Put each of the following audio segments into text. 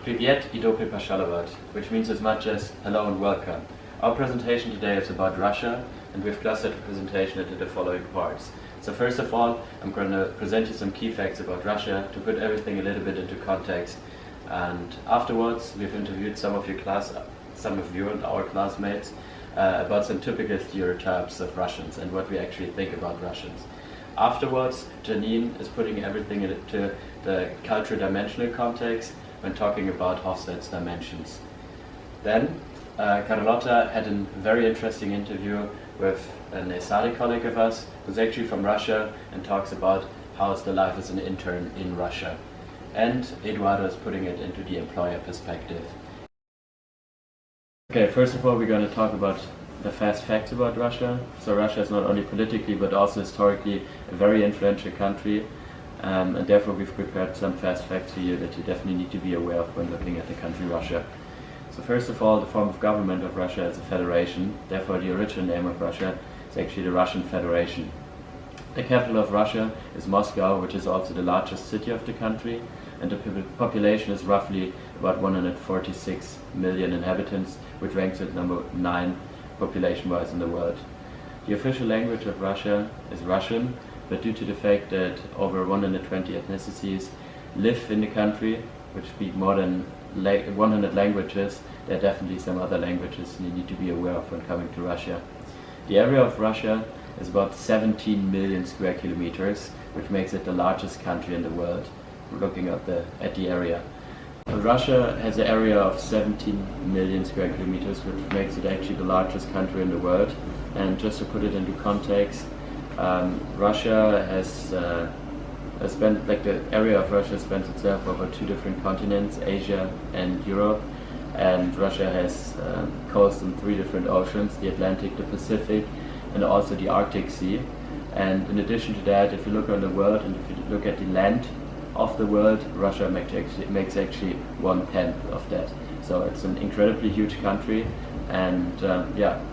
Privyet i dobry pashalavat, which means as much as hello and welcome. Our presentation today is about Russia, and we've clustered the presentation into the following parts. So first of all, I'm going to present you some key facts about Russia to put everything a little bit into context. And afterwards, we've interviewed some of you and our classmates about some typical stereotypes of Russians and what we actually think about Russians. Afterwards, Janine is putting everything into the cultural dimensional context when talking about Hofstede's dimensions. Then, Carlotta had a very interesting interview with an ESADE colleague of us who's actually from Russia and talks about how's the life as an intern in Russia. And Eduardo is putting it into the employer perspective. Okay, first of all, we're going to talk about the fast facts about Russia. So Russia is not only politically but also historically a very influential country, and therefore we've prepared some fast facts for you that you definitely need to be aware of when looking at the country Russia. So first of all, the form of government of Russia is a federation. Therefore the original name of Russia is actually the Russian Federation. The capital of Russia is Moscow, which is also the largest city of the country, and the population is roughly about 146 million inhabitants, which ranks at number 9 population-wise in the world. The official language of Russia is Russian, but due to the fact that over 120 ethnicities live in the country, which speak more than 100 languages, there are definitely some other languages you need to be aware of when coming to Russia. The area of Russia is about 17 million square kilometers, which makes it the largest country in the world, looking at the area. Russia has an area of 17 million square kilometers, which makes it actually the largest country in the world. And just to put it into context, Russia has spent, the area of Russia spans itself over 2 different continents, Asia and Europe. And Russia has coast in 3 different oceans, the Atlantic, the Pacific, and also the Arctic Sea. And in addition to that, if you look around the world and if you look at the land of the world, Russia makes actually 1/10 of that. So it's an incredibly huge country. And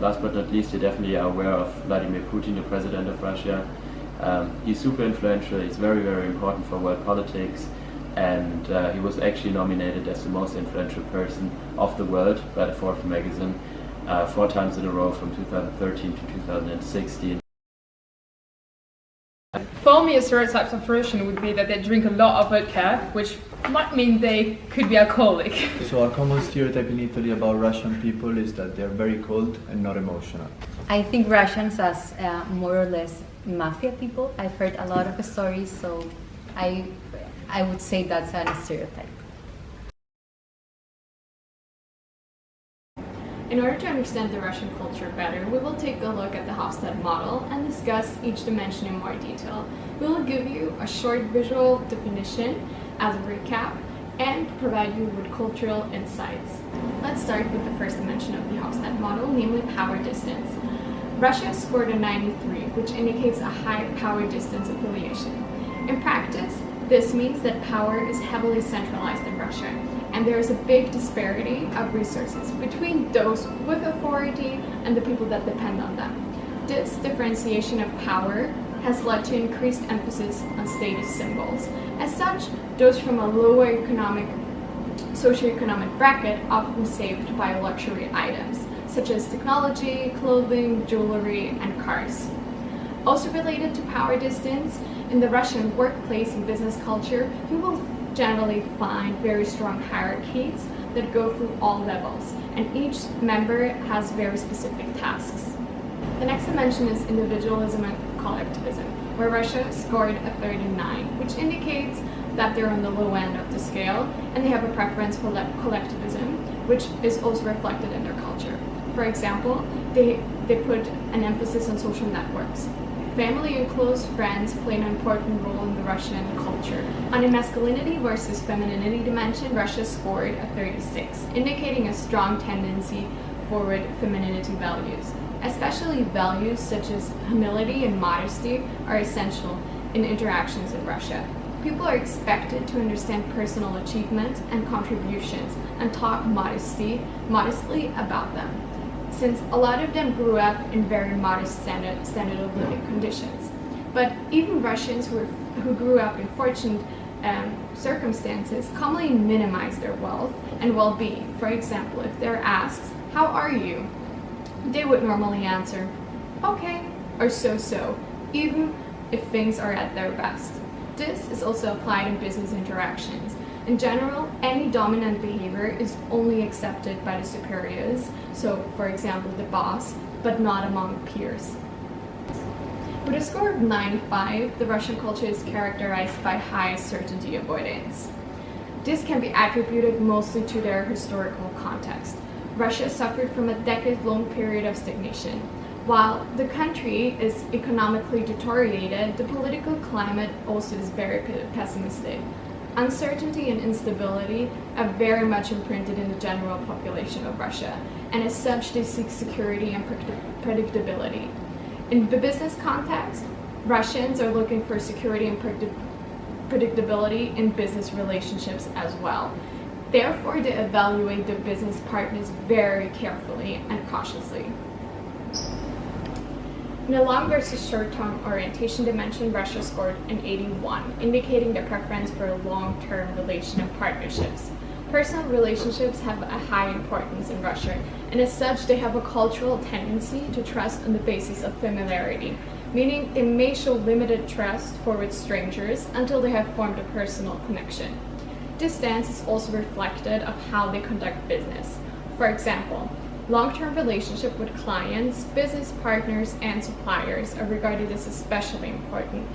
last but not least, you definitely are aware of Vladimir Putin, the president of Russia. He's super influential, he's very, very important for world politics, and he was actually nominated as the most influential person of the world by the Forbes magazine 4 times in a row from 2013 to 2016. For me, stereotypes of Russian would be that they drink a lot of vodka, which might mean they could be alcoholic. So a common stereotype in Italy about Russian people is that they're very cold and not emotional. I think Russians as more or less mafia people. I've heard a lot of stories, so I would say that's a stereotype. In order to understand the Russian culture better, we will take a look at the Hofstede model and discuss each dimension in more detail. We will give you a short visual definition as a recap and provide you with cultural insights. Let's start with the first dimension of the Hofstede model, namely power distance. Russia scored a 93, which indicates a high power distance affiliation. In practice, this means that power is heavily centralized in Russia, and there is a big disparity of resources between those with authority and the people that depend on them. This differentiation of power has led to increased emphasis on status symbols. As such, those from a lower socioeconomic bracket often saved by luxury items, such as technology, clothing, jewelry, and cars. Also related to power distance, in the Russian workplace and business culture, you will generally find very strong hierarchies that go through all levels, and each member has very specific tasks. The next dimension is individualism and collectivism, where Russia scored a 39, which indicates that they're on the low end of the scale, and they have a preference for collectivism, which is also reflected in their culture. For example, they put an emphasis on social networks. Family and close friends play an important role in the Russian culture. On a masculinity versus femininity dimension, Russia scored a 36, indicating a strong tendency forward femininity values. Especially values such as humility and modesty are essential in interactions in Russia. People are expected to understand personal achievements and contributions and talk modestly about them, since a lot of them grew up in very modest standard of living conditions. But even Russians who grew up in fortunate circumstances commonly minimize their wealth and well-being. For example, if they're asked, "How are you?" they would normally answer, "Okay," or "so-so," even if things are at their best. This is also applied in business interactions. In general, any dominant behavior is only accepted by the superiors, so for example the boss, but not among peers. With a score of 95, the Russian culture is characterized by high certainty avoidance. This can be attributed mostly to their historical context. Russia suffered from a decade-long period of stagnation. While the country is economically deteriorated, the political climate also is very pessimistic. Uncertainty and instability are very much imprinted in the general population of Russia, and as such they seek security and predictability. In the business context, Russians are looking for security and predictability in business relationships as well. Therefore, they evaluate their business partners very carefully and cautiously. In the long versus short-term orientation dimension, Russia scored an 81, indicating their preference for long-term relation and partnerships. Personal relationships have a high importance in Russia, and as such, they have a cultural tendency to trust on the basis of familiarity, meaning they may show limited trust towards strangers until they have formed a personal connection. This stance is also reflected of how they conduct business. For example, long-term relationship with clients, business partners, and suppliers are regarded as especially important.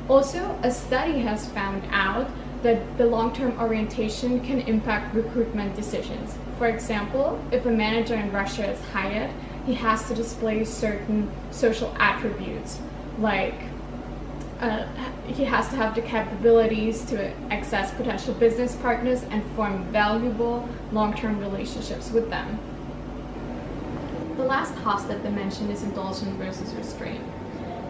Also, a study has found out that the long-term orientation can impact recruitment decisions. For example, if a manager in Russia is hired, he has to display certain social attributes, like he has to have the capabilities to access potential business partners and form valuable long-term relationships with them. The last Hofstede dimension is indulgent versus restraint.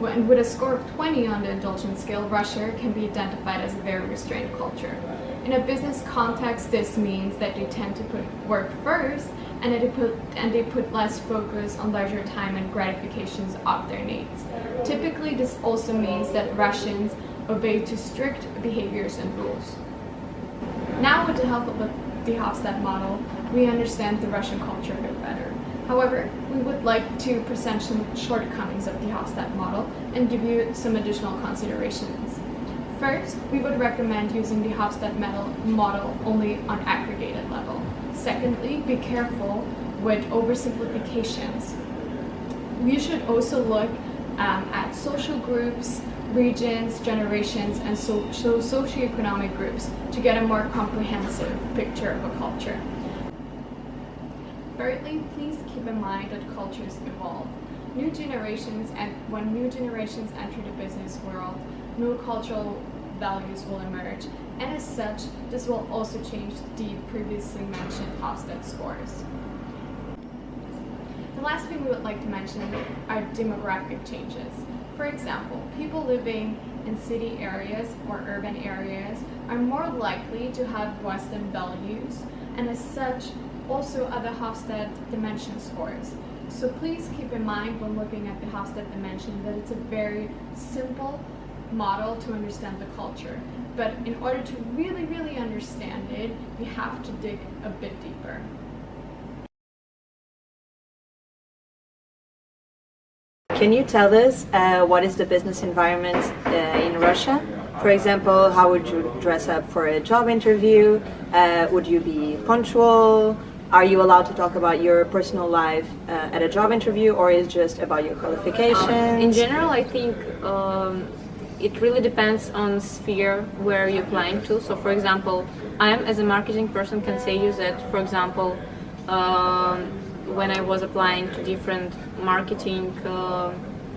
With a score of 20 on the indulgent scale, Russia can be identified as a very restrained culture. In a business context, this means that they tend to put work first and they put less focus on leisure time and gratifications of their needs. Typically, this also means that Russians obey to strict behaviors and rules. Now, with the help of the Hofstede model, we understand the Russian culture a bit better. However, we would like to present some shortcomings of the Hofstede model and give you some additional considerations. First, we would recommend using the Hofstede model only on aggregated level. Secondly, be careful with oversimplifications. You should also look at social groups, regions, generations, and socioeconomic groups to get a more comprehensive picture of a culture. Thirdly, please keep in mind that cultures evolve. When new generations enter the business world, new cultural values will emerge, and as such, this will also change the previously mentioned Hofstede scores. The last thing we would like to mention are demographic changes. For example, people living in city areas or urban areas are more likely to have Western values, and as such, also other Hofstede dimension scores. So please keep in mind when looking at the Hofstede dimension that it's a very simple model to understand the culture. But in order to really understand it, we have to dig a bit deeper. Can you tell us what is the business environment in Russia? For example, how would you dress up for a job interview? Would you be punctual? Are you allowed to talk about your personal life at a job interview, or is it just about your qualifications? In general, I think it really depends on sphere where you're applying to. So, for example, I am as a marketing person can say you that, for example, when I was applying to different marketing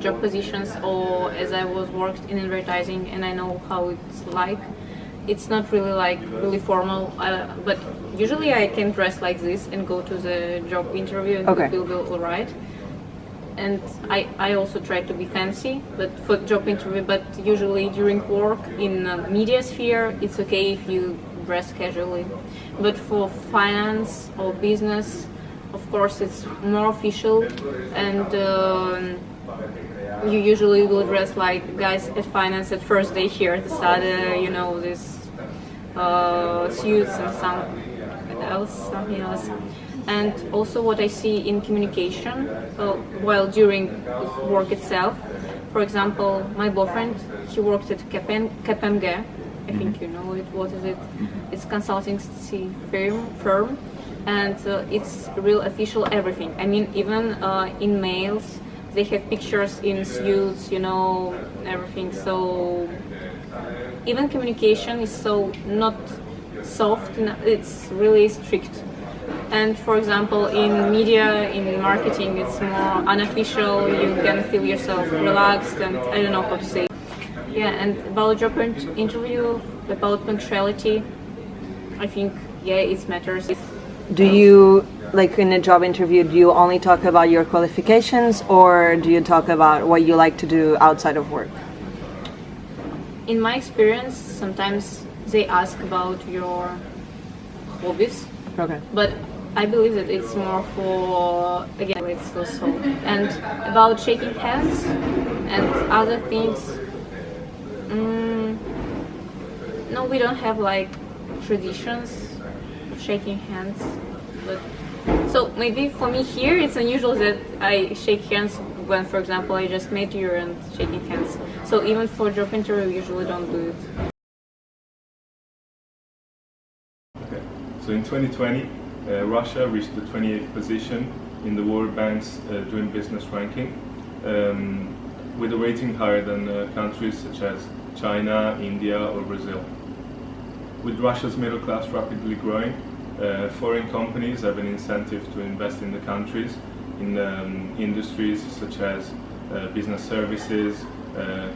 job positions, or as I was worked in advertising, and I know how it's like. It's not really really formal, but usually I can dress like this and go to the job interview and it will be alright. And I also try to be fancy, but for job interview, but usually during work in media sphere, it's okay if you dress casually. But for finance or business, of course, it's more official, and you usually will dress like guys at finance at first day here at the start, this suits and something else. And also what I see in communication while during work itself. For example, my boyfriend, he worked at KPMG. I think you know it. What is it? It's consultancy firm, and it's real official everything. I mean, even in mails, they have pictures in suits, you know, everything. So even communication is so not soft. It's really strict. And for example, in media, in marketing, it's more unofficial. You can feel yourself relaxed, and I don't know how to say. Yeah, and about job interview, about punctuality, I think, yeah, it matters. Do you, like in a job interview, do you only talk about your qualifications, or do you talk about what you like to do outside of work? In my experience, sometimes they ask about your hobbies. Okay. But I believe that it's more for, again, it's also, and about shaking hands and other things, no, we don't have like traditions of shaking hands, but so maybe for me here it's unusual that I shake hands when, for example, I just met you and shaking hands. So even for job interview, we usually don't do it. Okay. So in 2020, Russia reached the 28th position in the World Bank's Doing Business ranking, with a rating higher than countries such as China, India or Brazil. With Russia's middle class rapidly growing, foreign companies have an incentive to invest in the countries in industries such as business services,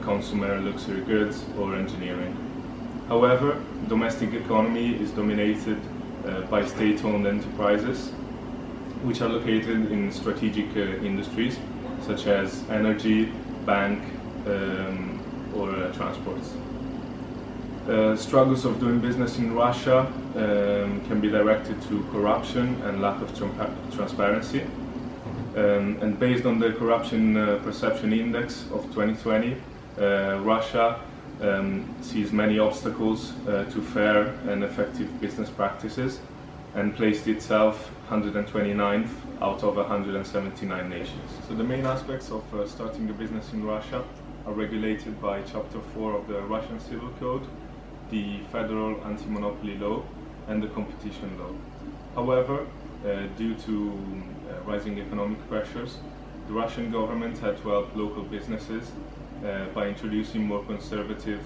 consumer luxury goods or engineering. However, the domestic economy is dominated by state-owned enterprises, which are located in strategic industries such as energy, bank or transports. Struggles of doing business in Russia can be directed to corruption and lack of transparency. And based on the Corruption Perception Index of 2020, Russia sees many obstacles to fair and effective business practices and placed itself 129th out of 179 nations. So the main aspects of starting a business in Russia are regulated by Chapter 4 of the Russian Civil Code, the Federal Anti-Monopoly Law and the Competition Law. However, due to rising economic pressures, the Russian government had to help local businesses by introducing more conservative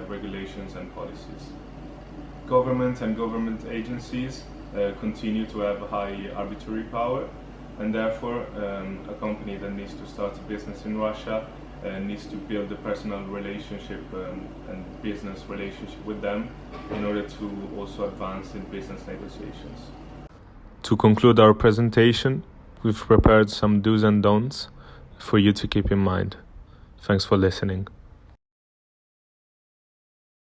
regulations and policies. Government and government agencies continue to have a high arbitrary power, and therefore a company that needs to start a business in Russia needs to build a personal relationship and business relationship with them in order to also advance in business negotiations. To conclude our presentation, we've prepared some do's and don'ts for you to keep in mind. Thanks for listening.